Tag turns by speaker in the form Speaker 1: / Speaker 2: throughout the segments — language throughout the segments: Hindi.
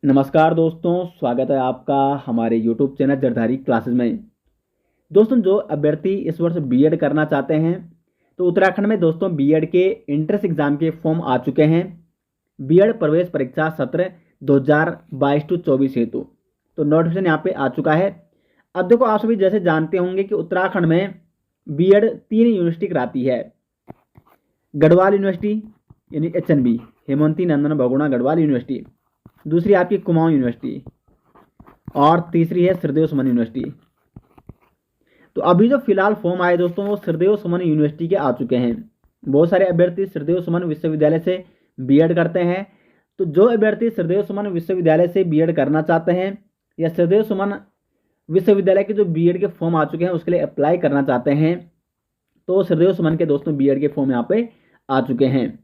Speaker 1: नमस्कार दोस्तों, स्वागत है आपका हमारे YouTube चैनल जरधारी क्लासेस में। दोस्तों, जो अभ्यर्थी इस वर्ष बीएड करना चाहते हैं तो उत्तराखंड में दोस्तों बीएड के एंट्रेंस एग्जाम के फॉर्म आ चुके हैं। बीएड प्रवेश परीक्षा सत्र 2022-24 हेतु तो नोटिफिकेशन यहाँ पे आ चुका है। अब देखो, आप सभी जैसे जानते होंगे कि उत्तराखंड में बीएड 3 यूनिवर्सिटी कराती है। गढ़वाल यूनिवर्सिटी यानी HNB, हेमवती नंदन बहुगुणा गढ़वाल यूनिवर्सिटी। दूसरी आपकी कुमाऊं यूनिवर्सिटी और तीसरी है श्रीदेव सुमन यूनिवर्सिटी। तो अभी जो फिलहाल फॉर्म आए दोस्तों वो श्रीदेव सुमन यूनिवर्सिटी के आ चुके हैं। बहुत सारे अभ्यर्थी श्रीदेव सुमन विश्वविद्यालय से बीएड करते हैं। तो जो अभ्यर्थी श्रीदेव सुमन विश्वविद्यालय से बीएड करना चाहते हैं या श्रीदेव सुमन विश्वविद्यालय के जो बीएड के फॉर्म आ चुके हैं उसके लिए अप्लाई करना चाहते हैं तो श्रीदेव सुमन के दोस्तों बीएड के फॉर्म यहाँ पे आ चुके हैं।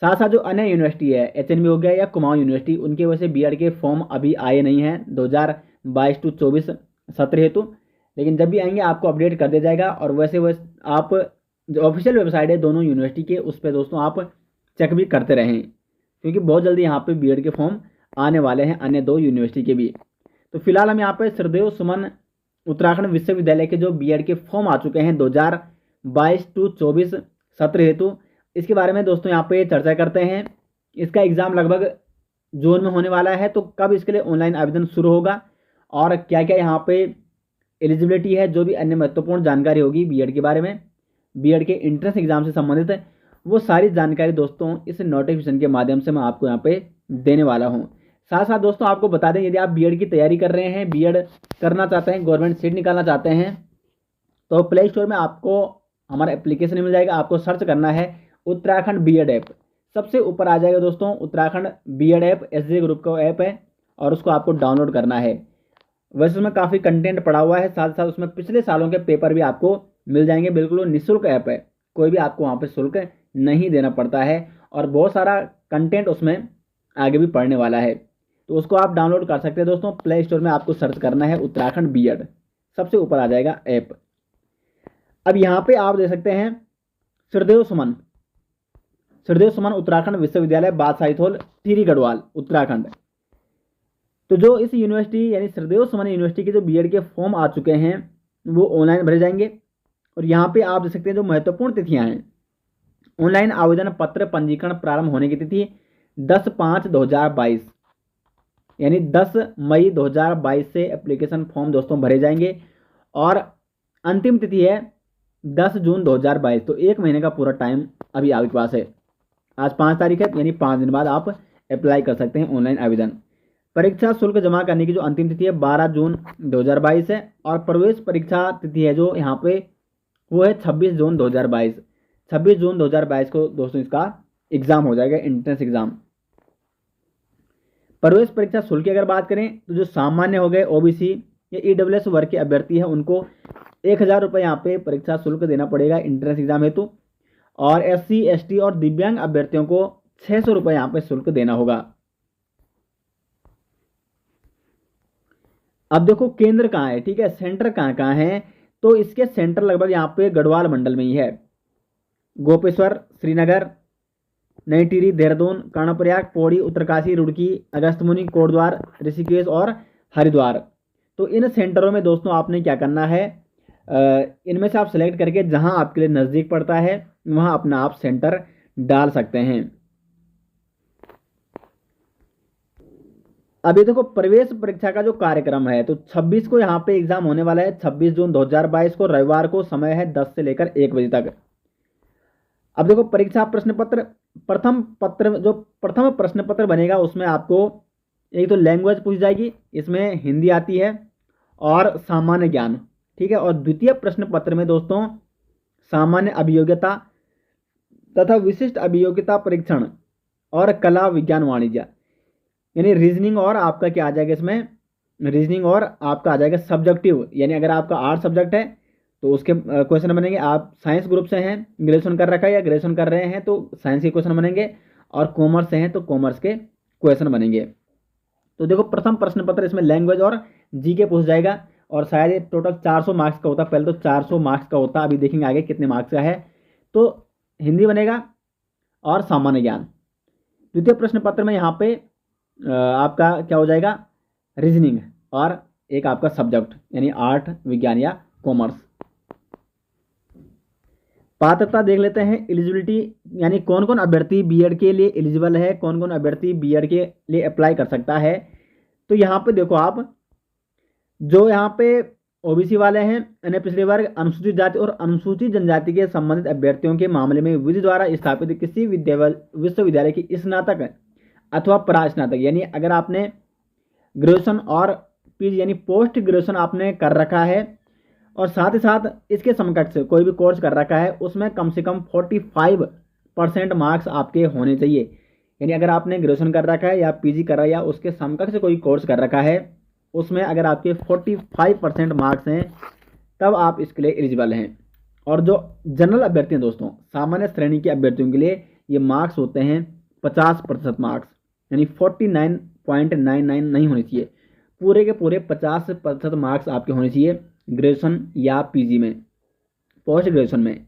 Speaker 1: साथ साथ जो अन्य यूनिवर्सिटी है, HNB हो गया या कुमाऊं यूनिवर्सिटी, उनके वजह से बीएड के फॉर्म अभी आए नहीं हैं 2022-24 सत्र हेतु, लेकिन जब भी आएंगे आपको अपडेट कर दिया जाएगा। और वैसे आप जो ऑफिशियल वेबसाइट है दोनों यूनिवर्सिटी के, उस पर दोस्तों आप चेक भी करते रहें, क्योंकि बहुत जल्दी यहाँ पे बीएड के फॉर्म आने वाले हैं अन्य 2 यूनिवर्सिटी के भी। तो फिलहाल हम यहाँ पे श्रीदेव सुमन उत्तराखंड विश्वविद्यालय के जो बीएड के फॉर्म आ चुके हैं 2022-24 सत्र हेतु, इसके बारे में दोस्तों यहाँ पे चर्चा करते हैं। इसका एग्ज़ाम लगभग जून में होने वाला है, तो कब इसके लिए ऑनलाइन आवेदन शुरू होगा और क्या क्या यहाँ पे एलिजिबिलिटी है, जो भी अन्य महत्वपूर्ण जानकारी होगी बीएड के बारे में, बीएड के एंट्रेंस एग्जाम से संबंधित है, वो सारी जानकारी दोस्तों इस नोटिफिकेशन के माध्यम से मैं आपको यहाँ पे देने वाला हूँ। साथ साथ दोस्तों आपको बता दें, यदि आप बीएड की तैयारी कर रहे हैं, बीएड करना चाहते हैं, गवर्नमेंट सीट निकालना चाहते हैं, तो प्ले स्टोर में आपको हमारा एप्लीकेशन मिल जाएगा। आपको सर्च करना है उत्तराखंड बीएड ऐप, सबसे ऊपर आ जाएगा दोस्तों Uttarakhand BEd app, SJ group का ऐप है और उसको आपको डाउनलोड करना है। वैसे उसमें काफ़ी कंटेंट पड़ा हुआ है, साथ साथ उसमें पिछले सालों के पेपर भी आपको मिल जाएंगे। बिल्कुल निःशुल्क ऐप है, कोई भी आपको वहाँ पे शुल्क नहीं देना पड़ता है और बहुत सारा कंटेंट उसमें आगे भी पढ़ने वाला है, तो उसको आप डाउनलोड कर सकते हैं दोस्तों। प्ले स्टोर में आपको सर्च करना है उत्तराखंड बीएड, सबसे ऊपर आ जाएगा ऐप। अब यहाँ पे आप देख सकते हैं श्रीदेव सुमन उत्तराखंड विश्वविद्यालय बादशाहीथोल टिहरी गढ़वाल उत्तराखंड। तो जो इस यूनिवर्सिटी यानी श्रीदेव सुमन यूनिवर्सिटी के जो बीएड के फॉर्म आ चुके हैं वो ऑनलाइन भरे जाएंगे। और यहाँ पे आप देख सकते हैं जो महत्वपूर्ण तिथियां हैं, ऑनलाइन आवेदन पत्र पंजीकरण प्रारंभ होने की तिथि 10/5/2022 यानी 10 मई 2022 से एप्लीकेशन फॉर्म दोस्तों भरे जाएंगे और अंतिम तिथि है 10 जून 2022। तो 1 महीने का पूरा टाइम अभी आपके पास है। आज 5 तारीख है, यानी 5 दिन बाद आप अप्लाई कर सकते हैं ऑनलाइन आवेदन। परीक्षा शुल्क जमा करने की जो अंतिम तिथि है 12 जून 2022 है और प्रवेश परीक्षा तिथि है जो यहाँ पे वो है 26 जून 2022। 26 जून 2022 को दोस्तों इसका एग्ज़ाम हो जाएगा, एंट्रेंस एग्ज़ाम। प्रवेश परीक्षा शुल्क की अगर बात करें तो जो सामान्य हो गए, OBC या EWS वर्ग के अभ्यर्थी हैं उनको 1000 रुपये यहाँ पे परीक्षा शुल्क देना पड़ेगा एंट्रेंस एग्जाम हेतु, और SC ST और दिव्यांग अभ्यर्थियों को 600 रुपये यहाँ पे शुल्क देना होगा। अब देखो केंद्र कहाँ है, ठीक है, सेंटर कहाँ कहाँ है, तो इसके सेंटर लगभग यहाँ पे गढ़वाल मंडल में ही है। गोपेश्वर, श्रीनगर, नई टिहरी, देहरादून, कर्णप्रयाग, पौड़ी, उत्तरकाशी, रुड़की, अगस्त्यमुनि, कोटद्वार, ऋषिकेश और हरिद्वार। तो इन सेंटरों में दोस्तों आपने क्या करना है, इनमें से आप सेलेक्ट करके जहां आपके लिए नज़दीक पड़ता है वहां अपना आप सेंटर डाल सकते हैं। अभी देखो प्रवेश परीक्षा का जो कार्यक्रम है, तो 26 को यहाँ पे एग्जाम होने वाला है, 26 जून 2022 को रविवार को, समय है 10 से लेकर 1 बजे तक। अब देखो परीक्षा प्रश्न पत्र, प्रथम प्रश्न पत्र बनेगा उसमें आपको एक तो लैंग्वेज पूछ जाएगी, इसमें हिंदी आती है और सामान्य ज्ञान, ठीक है। और द्वितीय प्रश्न पत्र में दोस्तों सामान्य अभियोग्यता तथा विशिष्ट अभियोग्यता परीक्षण और कला विज्ञान वाणिज्य, यानी रीजनिंग और आपका क्या आ जाएगा, इसमें रीजनिंग और आपका आ जाएगा सब्जेक्टिव, यानी अगर आपका 8 सब्जेक्ट है तो उसके क्वेश्चन बनेंगे। आप साइंस ग्रुप से हैं, ग्रेजुएशन कर रखा है या ग्रेजुएशन कर रहे हैं तो साइंस के क्वेश्चन बनेंगे, और कॉमर्स से हैं तो कॉमर्स के क्वेश्चन बनेंगे। तो देखो प्रथम प्रश्न पत्र इसमें लैंग्वेज और GK पूछ जाएगा और शायद ये टोटल 400 मार्क्स का होता है, पहले तो 400 मार्क्स का होता, अभी देखेंगे आगे कितने मार्क्स का है। तो हिंदी बनेगा और सामान्य ज्ञान। द्वितीय प्रश्न पत्र में यहाँ पे आपका क्या हो जाएगा, रीजनिंग, और एक आपका सब्जेक्ट यानी आर्ट, विज्ञान या कॉमर्स। पात्रता देख लेते हैं, एलिजिबिलिटी यानी कौन कौन अभ्यर्थी बीएड के लिए एलिजिबल है, कौन कौन अभ्यर्थी बीएड के लिए अप्लाई कर सकता है। तो यहाँ पे देखो आप, जो यहाँ पे ओबीसी वाले हैं, अन्य पिछड़े वर्ग, अनुसूचित जाति और अनुसूचित जनजाति के संबंधित अभ्यर्थियों के मामले में विधि द्वारा स्थापित किसी विश्वविद्यालय की स्नातक अथवा परास्नातक, यानी अगर आपने ग्रेजुएशन और पीजी यानी पोस्ट ग्रेजुएशन आपने कर रखा है और साथ ही साथ इसके समकक्ष कोई भी कोर्स कर रखा है, उसमें कम से कम 45% मार्क्स आपके होने चाहिए। यानी अगर आपने ग्रेजुएशन कर रखा है या पीजी कर रहा है या उसके समकक्ष कोई कोर्स कर रखा है, उसमें अगर आपके 45% मार्क्स हैं तब आप इसके लिए एलिजिबल हैं। और जो जनरल अभ्यर्थी हैं दोस्तों, सामान्य श्रेणी के अभ्यर्थियों के लिए ये मार्क्स होते हैं 50% मार्क्स, यानी 49.99 नहीं होने चाहिए, पूरे के पूरे 50% मार्क्स आपके होने चाहिए ग्रेजुएशन या पीजी में, पोस्ट ग्रेजुएशन में।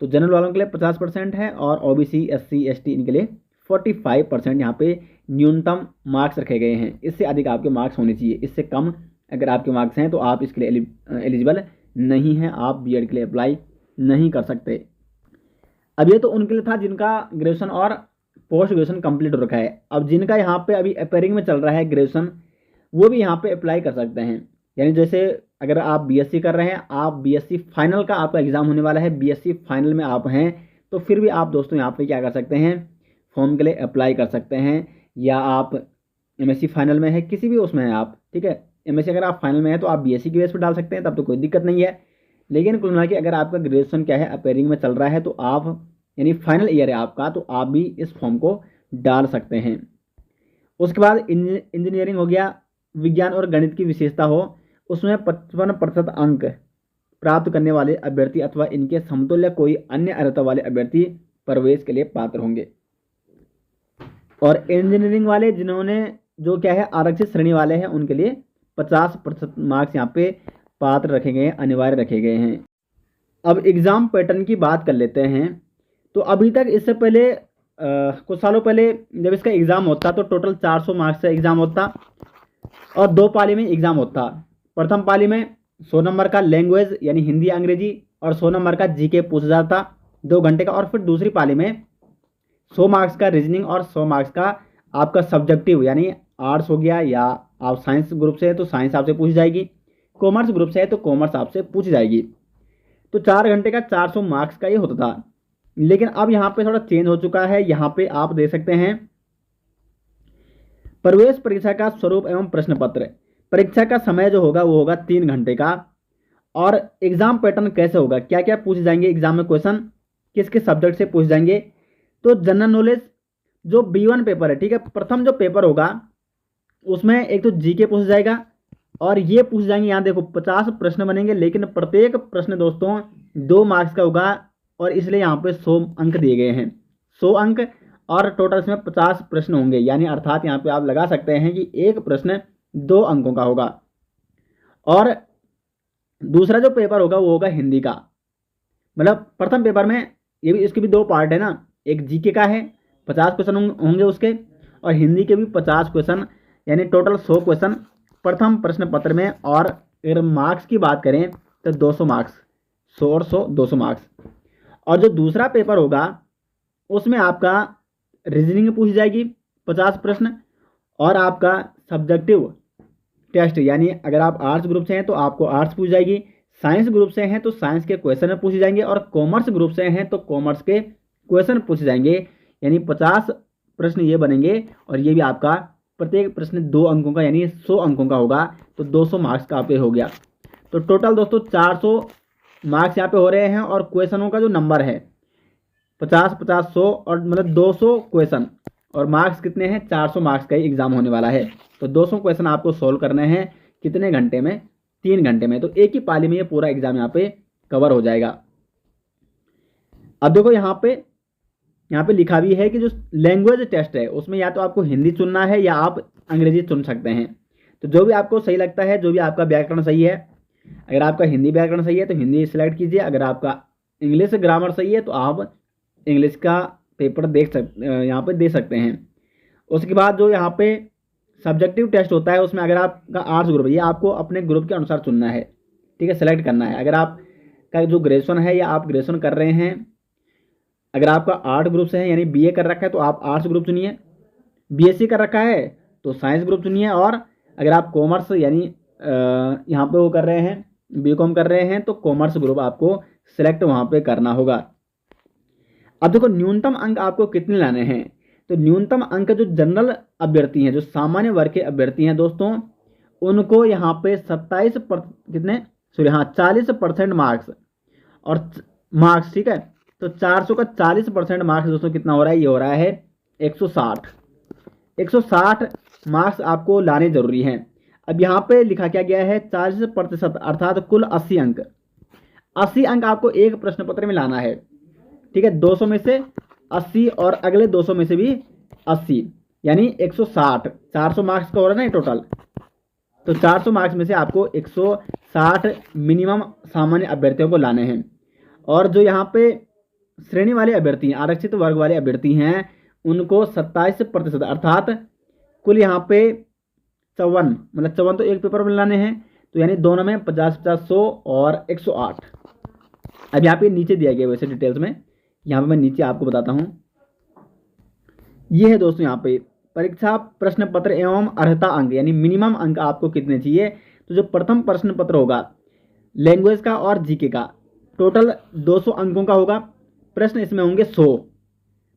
Speaker 1: तो जनरल वालों के लिए 50% है और ओबीसी, एससी, एसटी इनके लिए 45% यहाँ पे न्यूनतम मार्क्स रखे गए हैं। इससे अधिक आपके मार्क्स होने चाहिए, इससे कम अगर आपके मार्क्स हैं तो आप इसके लिए एलिजिबल नहीं हैं, आप बीएड के लिए अप्लाई नहीं कर सकते। अब ये तो उनके लिए था जिनका ग्रेजुएशन और पोस्ट ग्रेजुएशन कंप्लीट हो रखा है। अब जिनका यहाँ पे अभी अपेयरिंग में चल रहा है ग्रेजुएशन, वो भी यहाँ पे अप्लाई कर सकते हैं। यानी जैसे अगर आप बीएससी कर रहे हैं, आप बीएससी फाइनल का आपका एग्जाम होने वाला है, बीएससी फाइनल में आप हैं, तो फिर भी आप दोस्तों यहाँ पे क्या कर सकते हैं, फॉर्म के लिए अप्लाई कर सकते हैं। या आप एमएससी फाइनल में है, किसी भी उसमें है आप, ठीक है, एमएससी अगर आप फाइनल में है तो आप बीएससी की बेस पर डाल सकते हैं, तब तो कोई दिक्कत नहीं है। लेकिन कुल मिला के अगर आपका ग्रेजुएशन क्या है अपेयरिंग में चल रहा है, तो आप यानी फाइनल ईयर है आपका, तो आप भी इस फॉर्म को डाल सकते हैं। उसके बाद इंजीनियरिंग हो गया, विज्ञान और गणित की विशेषता हो, उसमें 55% अंक प्राप्त करने वाले अभ्यर्थी अथवा इनके समतुल्य कोई अन्य अर्हता वाले अभ्यर्थी प्रवेश के लिए पात्र होंगे। और इंजीनियरिंग वाले जिन्होंने जो क्या है आरक्षित श्रेणी वाले हैं, उनके लिए 50% मार्क्स यहाँ पे पात्र रखे गए हैं, अनिवार्य रखे गए हैं। अब एग्ज़ाम पैटर्न की बात कर लेते हैं। तो अभी तक इससे पहले कुछ सालों पहले जब इसका एग्ज़ाम होता तो टोटल 400 मार्क्स का एग्ज़ाम होता और 2 पाली में एग्ज़ाम होता। प्रथम पाली में 100 नंबर का लैंग्वेज यानी हिंदी अंग्रेजी और 100 नंबर का जीके पूछा जाता 2 घंटे का, और फिर दूसरी पाली में 100 मार्क्स का रीजनिंग और 100 मार्क्स का आपका सब्जेक्टिव, यानी आर्ट्स हो गया या आप साइंस ग्रुप से है तो साइंस आपसे पूछी जाएगी, कॉमर्स ग्रुप से है तो कॉमर्स आपसे पूछी जाएगी। तो 4 घंटे का 400 मार्क्स का ये होता था। लेकिन अब यहाँ पे थोड़ा चेंज हो चुका है। यहाँ पे आप देख सकते हैं प्रवेश परीक्षा का स्वरूप एवं प्रश्न पत्र। परीक्षा का समय जो होगा वो होगा 3 घंटे का। और एग्जाम पैटर्न कैसे होगा, क्या क्या पूछे जाएंगे एग्जाम में, क्वेश्चन किस किस सब्जेक्ट से पूछे जाएंगे। तो जनरल नॉलेज जो B1 पेपर है, ठीक है, प्रथम जो पेपर होगा उसमें एक तो जीके पूछा जाएगा और ये पूछ जाएंगे, यहाँ देखो 50 प्रश्न बनेंगे, लेकिन प्रत्येक प्रश्न दोस्तों 2 मार्क्स का होगा और इसलिए यहाँ पे 100 अंक दिए गए हैं, 100 अंक, और टोटल इसमें 50 प्रश्न होंगे। यानी अर्थात यहाँ पे आप लगा सकते हैं कि एक प्रश्न 2 अंकों का होगा। और दूसरा जो पेपर होगा वो होगा हिंदी का। मतलब प्रथम पेपर में ये भी, इसके भी 2 पार्ट है ना, एक जीके का है 50 क्वेश्चन होंगे उसके, और हिंदी के भी 50 क्वेश्चन, यानी टोटल 100 क्वेश्चन प्रथम प्रश्न पत्र में। और अगर मार्क्स की बात करें तो 200 मार्क्स, 100 और 100 200 मार्क्स। और जो दूसरा पेपर होगा उसमें आपका रीजनिंग पूछी जाएगी 50 प्रश्न, और आपका सब्जेक्टिव टेस्ट, यानी अगर आप आर्ट्स ग्रुप से हैं तो आपको आर्ट्स पूछ जाएगी, साइंस ग्रुप से हैं तो साइंस के क्वेश्चन पूछे जाएंगे, और कॉमर्स ग्रुप से हैं तो कॉमर्स के क्वेश्चन पूछे जाएंगे। यानी 50 प्रश्न ये बनेंगे और ये भी आपका प्रत्येक प्रश्न 2 अंकों का यानी 100 अंकों का होगा, तो 200 मार्क्स का आपके हो गया। तो टोटल दोस्तों 400 मार्क्स यहाँ पे हो रहे हैं। और क्वेश्चनों का जो नंबर है 50 50 100 और मतलब 200 क्वेश्चन, और मार्क्स कितने हैं, 400 मार्क्स का ही एग्जाम होने वाला है। तो 200 क्वेश्चन आपको सोल्व करने हैं कितने घंटे में, 3 घंटे में। तो एक ही पाली में ये पूरा एग्जाम यहाँ पे कवर हो जाएगा। अब देखो यहाँ पे लिखा भी है कि जो लैंग्वेज टेस्ट है उसमें या तो आपको हिंदी चुनना है या आप अंग्रेजी चुन सकते हैं। तो जो भी आपको सही लगता है, जो भी आपका व्याकरण सही है, अगर आपका हिंदी व्याकरण सही है तो हिंदी सिलेक्ट कीजिए, अगर आपका इंग्लिश ग्रामर सही है तो आप इंग्लिश का पेपर यहाँ पे दे सकते हैं। उसके बाद जो यहाँ पे सब्जेक्टिव टेस्ट होता है उसमें अगर आपका आर्ट्स ग्रुप है, ये आपको अपने ग्रुप के अनुसार चुनना है, ठीक है, सेलेक्ट करना है। अगर आपका जो ग्रेजुएशन है या आप ग्रेजुएशन कर रहे हैं, अगर आपका आर्ट ग्रुप से है यानी बीए कर रखा है तो आप आर्ट्स ग्रुप चुनिए, बीएससी कर रखा है तो साइंस ग्रुप चुनिए, और अगर आप कॉमर्स यानी यहाँ पे वो कर रहे हैं, बीकॉम कर रहे हैं तो कॉमर्स ग्रुप आपको सिलेक्ट वहाँ पे करना होगा। अब देखो न्यूनतम अंक आपको कितने लाने हैं, तो न्यूनतम अंक जो जनरल अभ्यर्थी हैं, जो सामान्य वर्ग के अभ्यर्थी हैं दोस्तों, उनको यहाँ पे 40% मार्क्स और मार्क्स, ठीक है, तो 400 का 40% मार्क्स दोस्तों कितना हो रहा है, ये हो रहा है 160 मार्क्स आपको लाने जरूरी हैं। अब यहाँ पे लिखा क्या गया है 40% अर्थात कुल 80 अंक, 80 अंक आपको एक प्रश्न पत्र में लाना है, ठीक है, 200 में से 80 और अगले 200 में से भी 80, यानी 160, 400 मार्क्स का हो रहा है ना टोटल, तो 400 मार्क्स में से आपको 160 मिनिमम सामान्य अभ्यर्थियों को लाने हैं। और जो यहाँ पे श्रेणी वाले अभ्यर्थी हैं, आरक्षित वर्ग वाले अभ्यर्थी हैं, उनको 27% अर्थात कुल यहाँ पे 54, मतलब 54 तो एक पेपर में लाने हैं, तो यानी दोनों में 50-50, 100 और 108। अब यहाँ पे नीचे दिया गया वैसे डिटेल्स में, यहाँ पे मैं नीचे आपको बताता हूँ। ये है दोस्तों यहाँ पे परीक्षा प्रश्न पत्र एवं अर्हता अंक, यानी मिनिमम अंक आपको कितने चाहिए। तो जो प्रथम प्रश्न पत्र होगा लैंग्वेज का और जीके का, टोटल 200 अंकों का होगा। प्रश्न इसमें होंगे 100,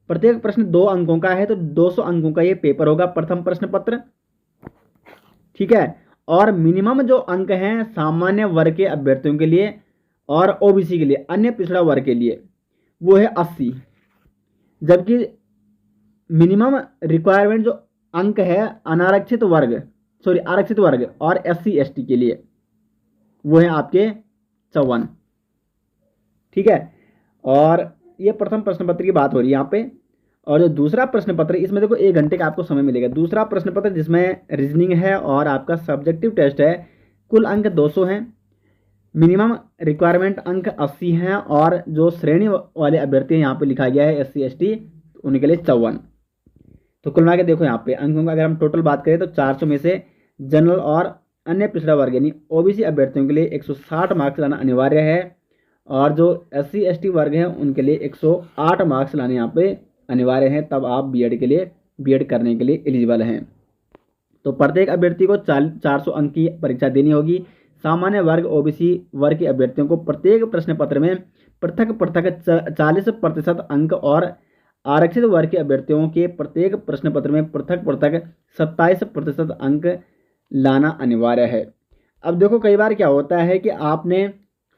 Speaker 1: प्रत्येक प्रश्न 2 अंकों का है, तो 200 अंकों का ये पेपर होगा प्रथम प्रश्न पत्र, ठीक है। और मिनिमम जो अंक हैं सामान्य वर्ग के अभ्यर्थियों के लिए और ओबीसी के लिए, अन्य पिछड़ा वर्ग के लिए, वो है 80, जबकि मिनिमम रिक्वायरमेंट जो अंक है आरक्षित वर्ग और SC ST के लिए, वो है आपके 54, ठीक है। और ये प्रथम प्रश्न पत्र की बात हो रही है यहाँ पे। और जो दूसरा प्रश्न पत्र, इसमें देखो 1 घंटे का आपको समय मिलेगा। दूसरा प्रश्न पत्र जिसमें रीजनिंग है और आपका सब्जेक्टिव टेस्ट है, कुल अंक 200 हैं, मिनिमम रिक्वायरमेंट अंक 80 हैं, और जो श्रेणी वाले अभ्यर्थी हैं यहाँ पे लिखा गया है SC ST, उनके लिए 54। तो कुल मिला के देखो यहाँ पे अंकों का अगर हम टोटल बात करें तो 400 में से जनरल और अन्य पिछड़ा वर्ग यानी ओबीसी अभ्यर्थियों के लिए 160 मार्क्स लाना अनिवार्य है, और जो SC ST वर्ग है उनके लिए 108 मार्क्स लाने यहाँ पे अनिवार्य हैं, तब आप बीएड करने के लिए एलिजिबल हैं। तो प्रत्येक अभ्यर्थी को 400 अंक की परीक्षा देनी होगी। सामान्य वर्ग ओबीसी वर्ग के अभ्यर्थियों को प्रत्येक प्रश्न पत्र में पृथक 40% अंक, और आरक्षित वर्ग के अभ्यर्थियों के प्रत्येक प्रश्न पत्र में पृथक 27% अंक लाना अनिवार्य है। अब देखो कई बार क्या होता है कि आपने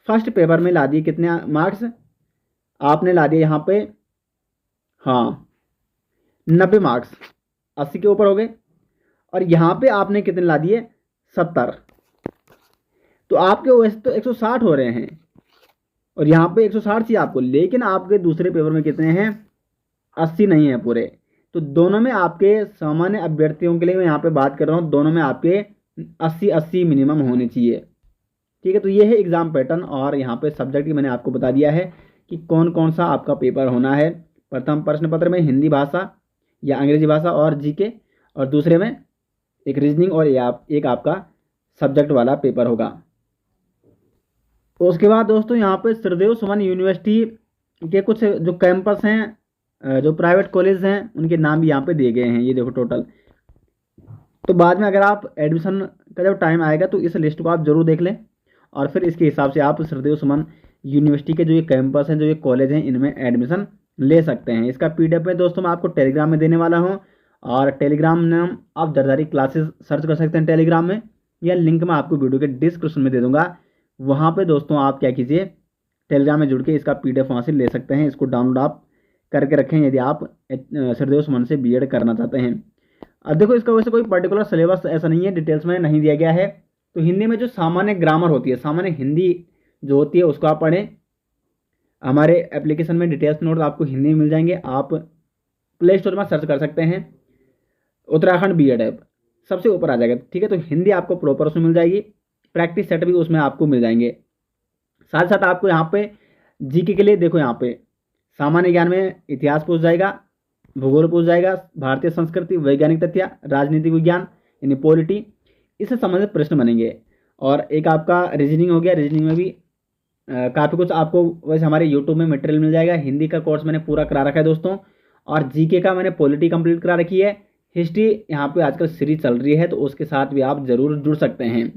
Speaker 1: फर्स्ट पेपर में ला दिए कितने मार्क्स, आपने ला दिए यहाँ पे 90 मार्क्स, 80 के ऊपर हो गए, और यहाँ पे आपने कितने ला दिए 70, तो आपके वैसे तो 160 हो रहे हैं, और यहाँ पे 160 चाहिए आपको, लेकिन आपके दूसरे पेपर में कितने हैं 80 नहीं है पूरे। तो दोनों में आपके सामान्य अभ्यर्थियों के लिए मैं यहाँ पे बात कर रहा हूँ, दोनों में आपके 80 मिनिमम होने चाहिए, ठीक है। तो ये है एग्जाम पैटर्न, और यहाँ पे सब्जेक्ट मैंने आपको बता दिया है कि कौन कौन सा आपका पेपर होना है। प्रथम प्रश्न पत्र में हिंदी भाषा या अंग्रेजी भाषा और जीके, और दूसरे में एक रीजनिंग और एक आपका सब्जेक्ट वाला पेपर होगा। तो उसके बाद दोस्तों यहाँ पे श्रीदेव सुमन यूनिवर्सिटी के कुछ जो कैंपस हैं, जो प्राइवेट कॉलेज हैं, उनके नाम भी यहाँ पे दिए गए हैं, ये देखो टोटल। तो बाद में अगर आप एडमिशन का जब टाइम आएगा तो इस लिस्ट को आप जरूर देख लें, और फिर इसके हिसाब से आप श्रीदेव सुमन यूनिवर्सिटी के जो ये कैंपस हैं, जो ये कॉलेज हैं, इनमें एडमिशन ले सकते हैं। इसका PDF में दोस्तों मैं आपको टेलीग्राम में देने वाला हूँ, और टेलीग्राम नाम आप जरदारी क्लासेस सर्च कर सकते हैं टेलीग्राम में, या लिंक मैं आपको वीडियो के डिस्क्रिप्शन में दे दूंगा। वहाँ पे दोस्तों आप क्या कीजिए, टेलीग्राम में जुड़ के इसका PDF वहाँ से ले सकते हैं। इसको डाउनलोड आप करके रखें यदि आप श्रीदेव सुमन से बीएड करना चाहते हैं। अब देखो इसका वैसे कोई पर्टिकुलर सिलेबस ऐसा नहीं है, डिटेल्स में नहीं दिया गया है। तो हिंदी में जो सामान्य ग्रामर होती है, सामान्य हिंदी जो होती है, उसको आप पढ़ें। हमारे एप्लीकेशन में डिटेल्स नोट आपको हिंदी में मिल जाएंगे, आप प्ले स्टोर में सर्च कर सकते हैं उत्तराखंड बीएड ऐप, सबसे ऊपर आ जाएगा, ठीक है। तो हिंदी आपको प्रॉपर उसमें मिल जाएगी, प्रैक्टिस सेट भी उसमें आपको मिल जाएंगे। साथ साथ आपको यहाँ पे जीके के लिए देखो, यहाँ पे सामान्य ज्ञान में इतिहास पूछ जाएगा, भूगोल पूछ जाएगा, भारतीय संस्कृति, वैज्ञानिक तथ्य, राजनीतिक विज्ञान, यानी पॉलिटी, इससे संबंधित प्रश्न बनेंगे। और एक आपका रीजनिंग हो गया, रीजनिंग में भी काफ़ी कुछ आपको वैसे हमारे यूट्यूब में मटेरियल मिल जाएगा। हिंदी का कोर्स मैंने पूरा करा रखा है दोस्तों, और जीके का मैंने पॉलिटी कंप्लीट करा रखी है। हिस्ट्री यहाँ पे आजकल सीरीज चल रही है, तो उसके साथ भी आप ज़रूर जुड़ सकते हैं।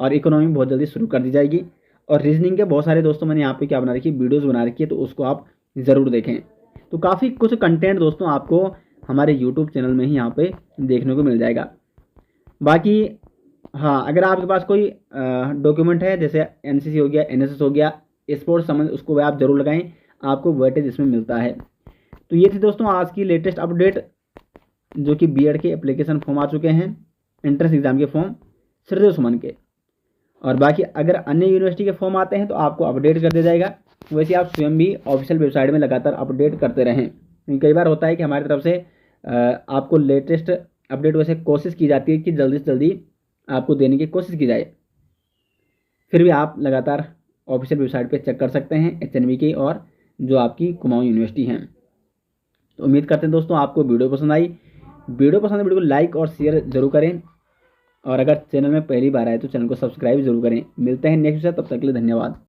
Speaker 1: और इकोनॉमी बहुत जल्दी शुरू कर दी जाएगी। और रीजनिंग के बहुत सारे दोस्तों मैंने यहाँ पे क्या बना रखी है, वीडियोज़ बना रखी है, तो उसको आप ज़रूर देखें। तो काफ़ी कुछ कंटेंट दोस्तों आपको हमारे यूट्यूब चैनल में ही यहाँ पे देखने को मिल जाएगा। बाकी हाँ, अगर आपके पास कोई डॉक्यूमेंट है, जैसे एनसीसी हो गया, एनएसएस हो गया, स्पोर्ट्स संबंध, उसको भी आप जरूर लगाएं, आपको वेटेज इसमें मिलता है। तो ये थी दोस्तों आज की लेटेस्ट अपडेट, जो कि बीएड के एप्लीकेशन फॉर्म आ चुके हैं, एंट्रेंस एग्जाम के फॉर्म श्रद्धेव सुमन के। और बाकी अगर अन्य यूनिवर्सिटी के फॉर्म आते हैं तो आपको अपडेट कर दिया जाएगा। वैसे आप स्वयं भी ऑफिशियल वेबसाइट में लगातार अपडेट करते रहें, क्योंकि कई बार होता है कि हमारी तरफ से आपको लेटेस्ट अपडेट वैसे कोशिश की जाती है कि जल्दी से जल्दी आपको देने की कोशिश की जाए, फिर भी आप लगातार ऑफिशियल वेबसाइट पे चेक कर सकते हैं एचएनवी की और जो आपकी कुमाऊं यूनिवर्सिटी हैं। तो उम्मीद करते हैं दोस्तों आपको वीडियो पसंद आई। वीडियो पसंद है, वीडियो को लाइक और शेयर जरूर करें, और अगर चैनल में पहली बार आए तो चैनल को सब्सक्राइब जरूर करें। मिलते हैं नेक्स्ट वीडियो, तब तक के लिए धन्यवाद।